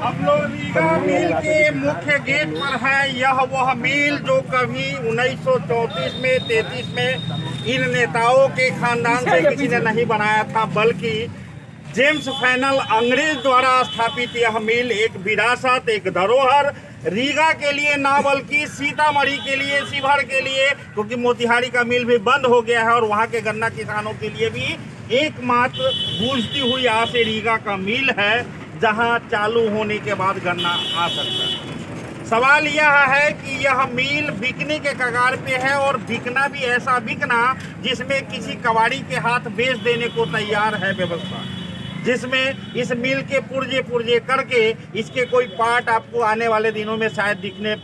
हम लोग रीगा मिल के मुख्य गेट पर है। यह वह मिल जो कभी 1934 में 33 में इन नेताओं के खानदान से किसी ने नहीं बनाया था, बल्कि जेम्स फैनल अंग्रेज द्वारा स्थापित यह मिल एक विरासत, एक धरोहर रीगा के लिए ना बल्कि सीतामढ़ी के लिए, शिवहर के लिए, क्योंकि मोतिहारी का मिल भी बंद हो गया है और वहाँ के गन्ना किसानों के लिए भी एकमात्र बूझती हुई आस रीगा का मिल है, जहां चालू होने के बाद गन्ना आ सकता है। सवाल यह है कि यह मिल बिकने के कगार पे है और बिकना भी ऐसा बिकना जिसमें किसी कबाड़ी के हाथ बेच देने को तैयार है व्यवस्था, जिसमें इस मिल के पुर्जे पुर्जे करके इसके कोई पार्ट आपको आने वाले दिनों में शायद दिखने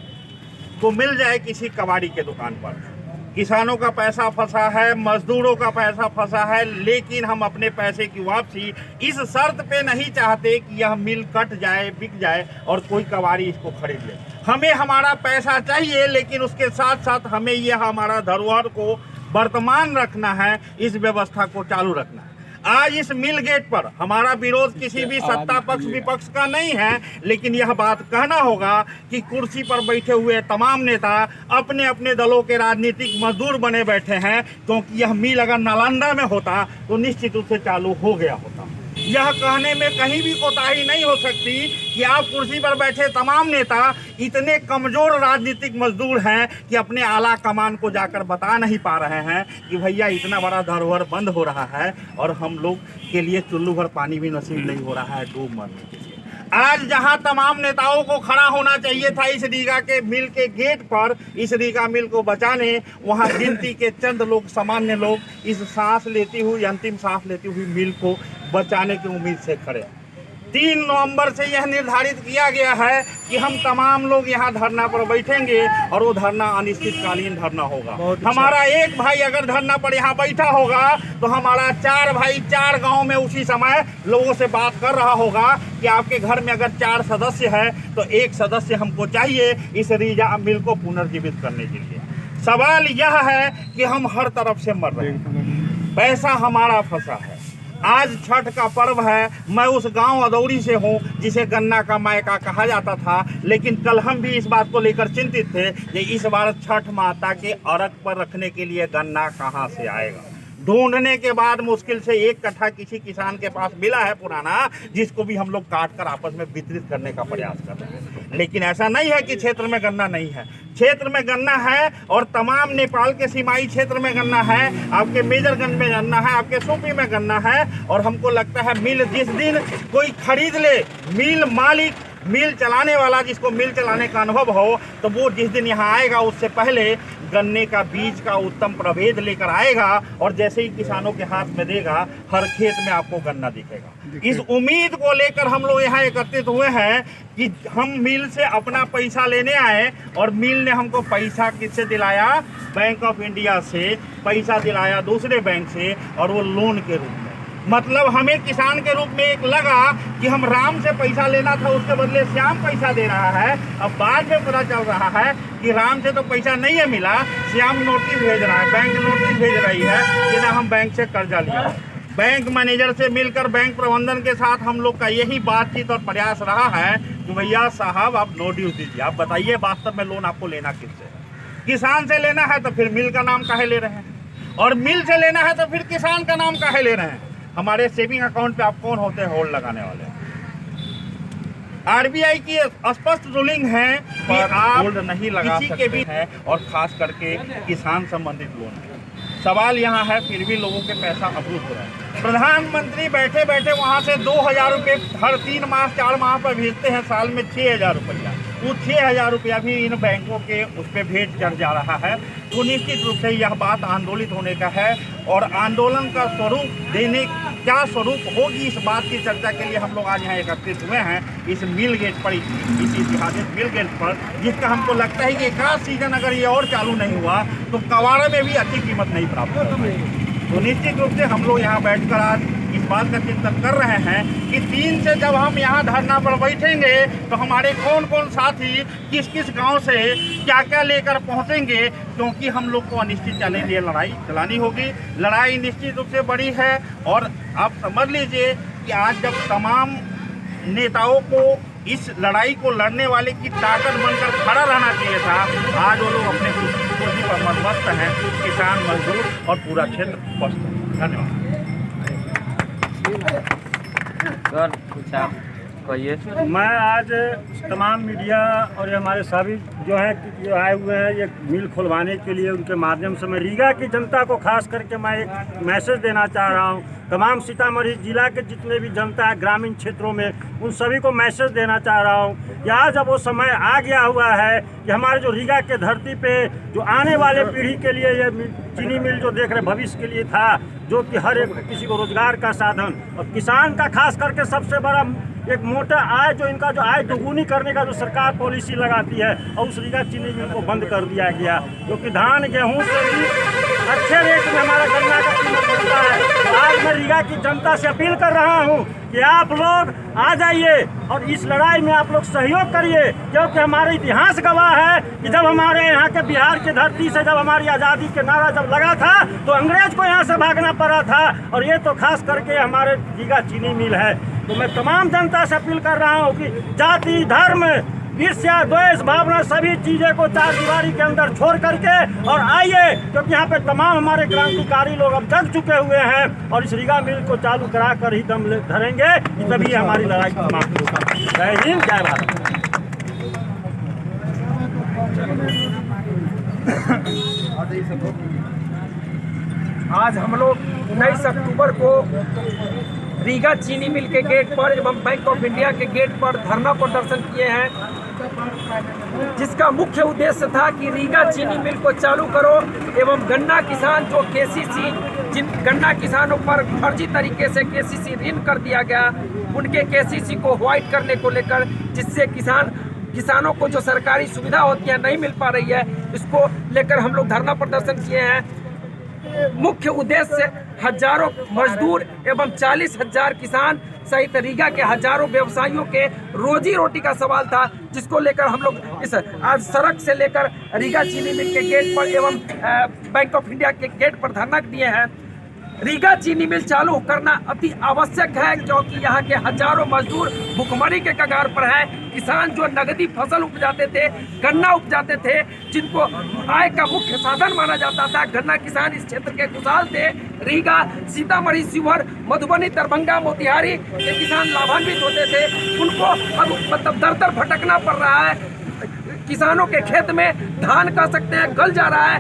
को मिल जाए किसी कबाड़ी के दुकान पर। किसानों का पैसा फंसा है, मजदूरों का पैसा फंसा है, लेकिन हम अपने पैसे की वापसी इस शर्त पे नहीं चाहते कि यह मिल कट जाए, बिक जाए और कोई कबाड़ी इसको खरीद ले। हमें हमारा पैसा चाहिए, लेकिन उसके साथ साथ हमें यह हमारा धरोहर को वर्तमान रखना है, इस व्यवस्था को चालू रखना है। आज इस मिल गेट पर हमारा विरोध किसी भी सत्ता पक्ष विपक्ष का नहीं है, लेकिन यह बात कहना होगा कि कुर्सी पर बैठे हुए तमाम नेता अपने अपने दलों के राजनीतिक मजदूर बने बैठे हैं, क्योंकि यह मिल अगर नालंदा में होता तो निश्चित रूप से चालू हो गया होता। यह कहने में कहीं भी कोताही नहीं हो सकती कि आप कुर्सी पर बैठे तमाम नेता इतने कमजोर राजनीतिक मजदूर हैं कि अपने आला कमान को जाकर बता नहीं पा रहे हैं कि भैया इतना बड़ा धरोहर बंद हो रहा है और हम लोग के लिए चुल्लू भर पानी भी नसीब नहीं हो रहा है डूब मरने के लिए। आज जहां तमाम नेताओं को खड़ा होना चाहिए था इस रीगा के मिल के गेट पर, इस रीगा मिल को बचाने, वहां गिनती के चंद लोग, सामान्य लोग इस सांस लेती हुई, अंतिम सांस लेती हुई मिल को बचाने की उम्मीद से खड़े। 3 नवंबर से यह निर्धारित किया गया है कि हम तमाम लोग यहाँ धरना पर बैठेंगे और वो धरना अनिश्चितकालीन धरना होगा। हमारा एक भाई अगर धरना पर यहाँ बैठा होगा तो हमारा 4 भाई 4 गांव में उसी समय लोगों से बात कर रहा होगा कि आपके घर में अगर 4 सदस्य है तो 1 सदस्य हमको चाहिए इस रीगा मिल को पुनर्जीवित करने के लिए। सवाल यह है कि हम हर तरफ से मर रहे हैं, पैसा हमारा फंसा है। आज छठ का पर्व है, मैं उस गांव अदौरी से हूं जिसे गन्ना का मायका कहा जाता था, लेकिन कल हम भी इस बात को लेकर चिंतित थे कि इस बार छठ माता के अर्घ पर रखने के लिए गन्ना कहां से आएगा। ढूंढने के बाद मुश्किल से 1 कट्ठा किसी किसान के पास मिला है पुराना, जिसको भी हम लोग काट कर आपस में वितरित करने का प्रयास कर रहे हैं। लेकिन ऐसा नहीं है कि क्षेत्र में गन्ना नहीं है, क्षेत्र में गन्ना है और तमाम नेपाल के सीमाई क्षेत्र में गन्ना है, आपके मेजरगंज में गन्ना है, आपके सूपी में गन्ना है। और हमको लगता है मिल जिस दिन कोई खरीद ले, मिल मालिक, मिल चलाने वाला जिसको मिल चलाने का अनुभव हो, तो वो जिस दिन यहाँ आएगा उससे पहले गन्ने का बीज का उत्तम प्रभेद लेकर आएगा और जैसे ही किसानों के हाथ में देगा हर खेत में आपको गन्ना दिखेगा। इस उम्मीद को लेकर हम लोग यहाँ एकत्रित हुए हैं कि हम मिल से अपना पैसा लेने आए और मिल ने हमको पैसा किससे दिलाया? बैंक ऑफ इंडिया से पैसा दिलाया, दूसरे बैंक से, और वो लोन के रूप में। मतलब हमें किसान के रूप में एक लगा कि हम राम से पैसा लेना था, उसके बदले श्याम पैसा दे रहा है। अब बाद में पता चल रहा है कि राम से तो पैसा नहीं है मिला, श्याम नोटिस भेज रहा है, बैंक नोटिस भेज रही है कि ना हम बैंक से कर्जा लिया। बैंक मैनेजर से मिलकर बैंक प्रबंधन के साथ हम लोग का यही बातचीत और प्रयास रहा है कि भैया साहब आप नोटिस दीजिए, आप बताइए वास्तव में लोन आपको लेना किससे है। किसान से लेना है तो फिर मिल का नाम काहे ले रहे हैं, और मिल से लेना है तो फिर किसान का नाम काहे ले रहे हैं। हमारे सेविंग अकाउंट पे आप कौन होते हैं होल्ड लगाने वाले? आरबीआई की स्पष्ट रूलिंग है कि आप होल्ड नहीं लगा किसी के भी है, और खास करके किसान संबंधित लोन है। सवाल यहाँ है फिर भी लोगों के पैसा अप्रूव हो रहा है। प्रधानमंत्री बैठे बैठे वहाँ से 2000 रुपये हर 3 माह 4 माह पर भेजते हैं, साल में 6000 रुपया। वो 6000 रुपया भी इन बैंकों के उस पर भेज चढ़ जा रहा है। तो निश्चित रूप से यह बात आंदोलित होने का है, और आंदोलन का स्वरूप देने क्या स्वरूप होगी इस बात की चर्चा के लिए हम लोग आज यहाँ एकत्रित हुए हैं इस मिल गेट पर, इस ऐतिहासिक मिल गेट पर, जिसका हमको लगता है कि एक आध सीजन अगर ये और चालू नहीं हुआ तो कवाड़े में भी अच्छी कीमत नहीं प्राप्त हो पाएगी। तो निश्चित रूप से हम लोग यहाँ बैठकर आज इस बात का चिंतन कर रहे हैं कि 3 से जब हम यहाँ धरना पर बैठेंगे तो हमारे कौन कौन साथी किस किस गांव से क्या क्या लेकर पहुँचेंगे, क्योंकि हम लोग को अनिश्चित चलेंगे, लड़ाई चलानी होगी। लड़ाई निश्चित रूप से बड़ी है, और आप समझ लीजिए कि आज जब तमाम नेताओं को इस लड़ाई को लड़ने वाले की ताकत बनकर खड़ा रहना चाहिए था। आज वो लोग अपने खुशी पर मस्त हैं, किसान, मजदूर और पूरा क्षेत्र स्वस्थ है। धन्यवाद सर, कुछ आप कहिए। मैं आज तमाम मीडिया और ये हमारे सभी जो आए हुए हैं ये मिल खुलवाने के लिए, उनके माध्यम से मैं रीगा की जनता को खास करके मैं एक मैसेज देना चाह रहा हूँ। तमाम सीतामढ़ी जिला के जितने भी जनता है ग्रामीण क्षेत्रों में, उन सभी को मैसेज देना चाह रहा हूँ कि आज अब वो समय आ गया हुआ है कि हमारे जो रीगा के धरती पे जो आने वाले पीढ़ी के लिए ये चीनी मिल जो देख रहे भविष्य के लिए था, जो कि हर एक किसी को रोजगार का साधन और किसान का खास करके सबसे बड़ा एक मोटा आय, जो इनका जो आय दोगुनी करने का जो सरकार पॉलिसी लगाती है, और उस रीगा चीनी मिल को बंद कर दिया गया, जो कि धान गेहूं से भी अच्छे रेट में हमारा गन्ना का कीमत मिलता है। तो आज मैं रीगा की जनता से अपील कर रहा हूं कि आप लोग आ जाइए और इस लड़ाई में आप लोग सहयोग करिए, क्योंकि हमारा इतिहास गवाह है कि जब हमारे यहाँ के बिहार की धरती से जब हमारी आज़ादी के नारा जब लगा था तो अंग्रेज को यहाँ से भागना पड़ा था, और ये तो खास करके हमारे रीगा चीनी मिल है। तो मैं तमाम जनता से अपील कर रहा हूँ कि जाति, धर्म, ईर्ष्या, द्वेष भावना सभी चीज़ें को चार दीवारी के अंदर छोड़ करके और आइए, क्योंकि यहाँ पे तमाम हमारे क्रांतिकारी लोग अब जग चुके हुए हैं और इस रीगा मिल को चालू करा कर ही दम धरेंगे, तभी हमारी लड़ाई समाप्त होगी। जय हिंद, जय भारत। आज हम लोग 19 अक्टूबर को रीगा चीनी मिल के गेट पर एवं बैंक ऑफ इंडिया के गेट पर धरना प्रदर्शन किए हैं, जिसका मुख्य उद्देश्य था कि रीगा चीनी मिल को चालू करो एवं गन्ना किसान जो केसीसी, जिन गन्ना किसानों पर फर्जी तरीके से केसीसी ऋण कर दिया गया, उनके केसीसी को व्हाइट करने को लेकर, जिससे किसानों को जो सरकारी सुविधा होती है नहीं मिल पा रही है, इसको लेकर हम लोग धरना प्रदर्शन किए हैं। मुख्य उद्देश्य हजारों मजदूर एवं 40,000 किसान सहित रीगा के हजारों व्यवसायियों के रोजी रोटी का सवाल था, जिसको लेकर हम लोग इस आज सड़क से लेकर रीगा चीनी मिल के गेट पर एवं बैंक ऑफ इंडिया के गेट पर धरना दिए हैं। रीगा चीनी मिल चालू करना अति आवश्यक है, क्योंकि यहाँ के हजारों मजदूर भुखमरी के कगार पर हैं। किसान जो नगदी फसल उपजाते थे, गन्ना उपजाते थे, जिनको आय का मुख्य साधन माना जाता था, गन्ना किसान इस क्षेत्र के खुशहाल थे। रीगा, सीतामढ़ी, शिवहर, मधुबनी, दरभंगा, मोतिहारी के किसान लाभान्वित होते थे। उनको अब मतलब दर दर भटकना पड़ रहा है। किसानों के खेत में धान कह सकते हैं गल जा रहा है,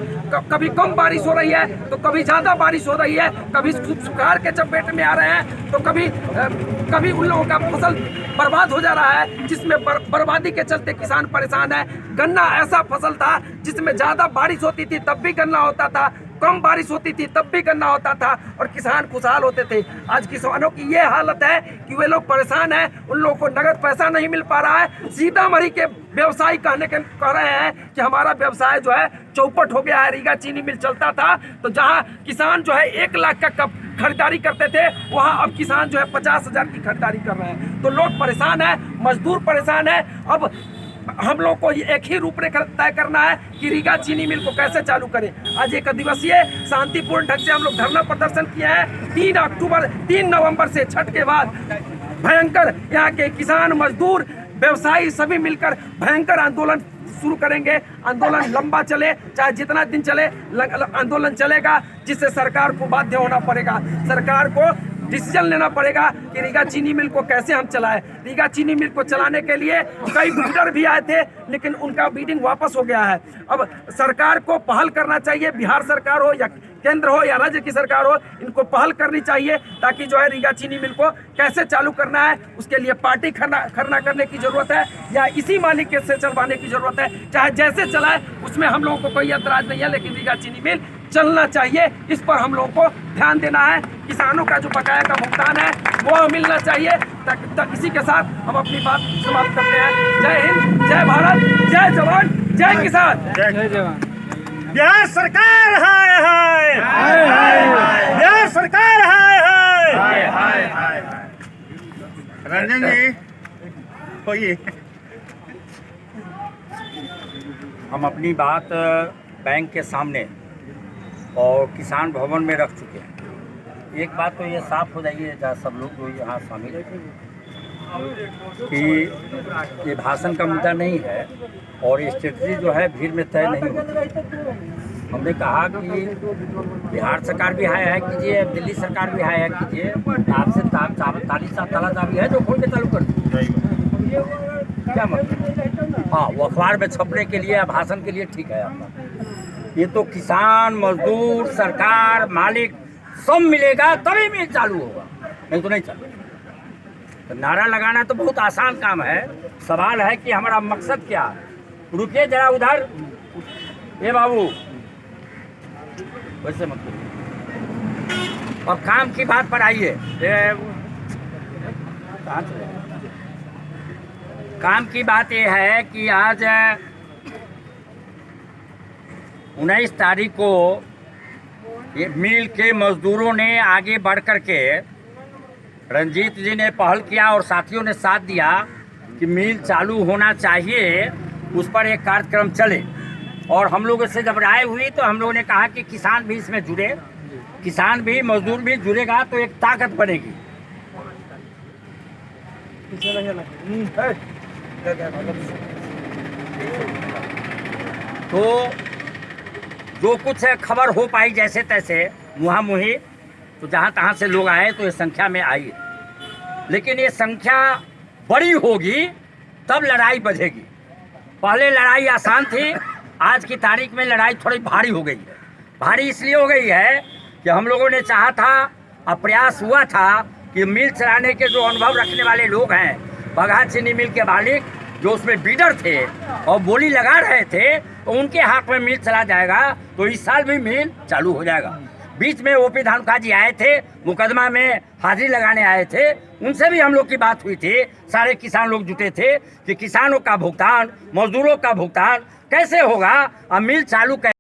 कभी कम बारिश हो रही है तो कभी ज़्यादा बारिश हो रही है, कभी सुखाड़ के चपेट में आ रहे हैं तो कभी उन लोगों का फसल बर्बाद हो जा रहा है, जिसमें बर्बादी के चलते किसान परेशान है। गन्ना ऐसा फसल था जिसमें ज़्यादा बारिश होती थी तब भी गन्ना होता था, कम बारिश होती थी तब भी गन्ना होता था और किसान खुशहाल होते थे। आज किसानों की ये हालत है कि वे लोग परेशान हैं, उन लोगों को नगद पैसा नहीं मिल पा रहा है। सीतामढ़ी के व्यवसायी कह रहे हैं कि हमारा व्यवसाय जो है चौपट हो गया है। रीगा चीनी मिल चलता था तो जहां किसान जो है 1 लाख का कप खरीदारी करते थे, वहां अब किसान जो है 50,000 की खरीदारी कर रहे हैं। तो लोग परेशान है, मजदूर परेशान है। अब हम लोग को एक ही रूपरेखा तय करना है कि रीगा चीनी मिल को कैसे चालू करें। आज एक दिवसीय शांतिपूर्ण ढंग से हम लोग धरना प्रदर्शन किए हैं। 3 नवंबर से छठ के बाद भयंकर यहाँ के किसान, मजदूर, व्यवसायी सभी मिलकर भयंकर आंदोलन शुरू करेंगे। आंदोलन लंबा चले, चाहे जितना दिन चले आंदोलन चलेगा, जिससे सरकार को बाध्य होना पड़ेगा। सरकार को डिसीजन लेना पड़ेगा कि रीगा चीनी मिल को कैसे हम चलाएं। रीगा चीनी मिल को चलाने के लिए कई बिल्डर भी आए थे, लेकिन उनका बिडिंग वापस हो गया है। अब सरकार को पहल करना चाहिए, बिहार सरकार हो या केंद्र हो या राज्य की सरकार हो, इनको पहल करनी चाहिए ताकि जो है रीगा चीनी मिल को कैसे चालू करना है, उसके लिए पार्टी खरना करने की जरूरत है या इसी मालिक से चलवाने की जरूरत है। चाहे जैसे चलाए उसमें हम लोगों को कोई एतराज नहीं है, लेकिन रीगा चीनी मिल चलना चाहिए। इस पर हम लोगों को ध्यान देना है। किसानों का जो बकाया का भुगतान है वो मिलना चाहिए। तक इसी के साथ हम अपनी बात समाप्त करते हैं। जय हिंद, जय भारत, जय जवान, जय किसान, जय जवान। बिहार सरकार हाय हाय, बिहार सरकार हाय हाय। रंजन जी होइए। हम अपनी बात बैंक के सामने और किसान भवन में रख चुके हैं। एक बात तो ये साफ हो जाइए, जहाँ सब लोग जो यहाँ शामिल हैं कि ये भाषण का मुद्दा नहीं है और स्ट्रेटजी जो है भीड़ में तय नहीं होती। हमने कहा कि बिहार सरकार भी हाय हाय कीजिए, दिल्ली सरकार भी हाय हाय कीजिए, आपसे ताला चाबी है जो खोल के चालू कर दीजिए। क्या मतलब? हाँ, वो अखबार में छपने के लिए, भाषण के लिए ठीक है आपका। ये तो किसान, मजदूर, सरकार, मालिक सब मिलेगा तभी मिल चालू होगा, नहीं तो नहीं चालू। तो नारा लगाना तो बहुत आसान काम है, सवाल है कि हमारा मकसद क्या है। रुकिए जरा उधर, ये बाबू वैसे मत करिए। अब काम की बात पर आइए। काम की बात ये है कि आज 19 तारीख को ये मिल के मजदूरों ने आगे बढ़ कर के, रंजीत जी ने पहल किया और साथियों ने साथ दिया कि मिल चालू होना चाहिए, उस पर एक कार्यक्रम चले। और हम लोगों से जब राय हुई तो हम लोगों ने कहा कि किसान भी इसमें जुड़े, किसान भी, मजदूर भी जुड़ेगा तो एक ताकत बनेगी। तो जो कुछ खबर हो पाई जैसे तैसे मुहा मुही, तो जहाँ तहाँ से लोग आए तो ये संख्या में आई, लेकिन ये संख्या बड़ी होगी तब लड़ाई बढ़ेगी। पहले लड़ाई आसान थी, आज की तारीख में लड़ाई थोड़ी भारी हो गई है। भारी इसलिए हो गई है कि हम लोगों ने चाहा था और प्रयास हुआ था कि मिल चलाने के जो अनुभव रखने वाले लोग हैं, बगहा चीनी मिल के मालिक जो उसमें बीडर थे और बोली लगा रहे थे, तो उनके हाथ में मिल चला जाएगा तो इस साल भी मिल चालू हो जाएगा। बीच में ओपी धानुका जी आए थे, मुकदमा में हाजिरी लगाने आए थे, उनसे भी हम लोग की बात हुई थी। सारे किसान लोग जुटे थे कि किसानों का भुगतान, मजदूरों का भुगतान कैसे होगा और मिल चालू कैसे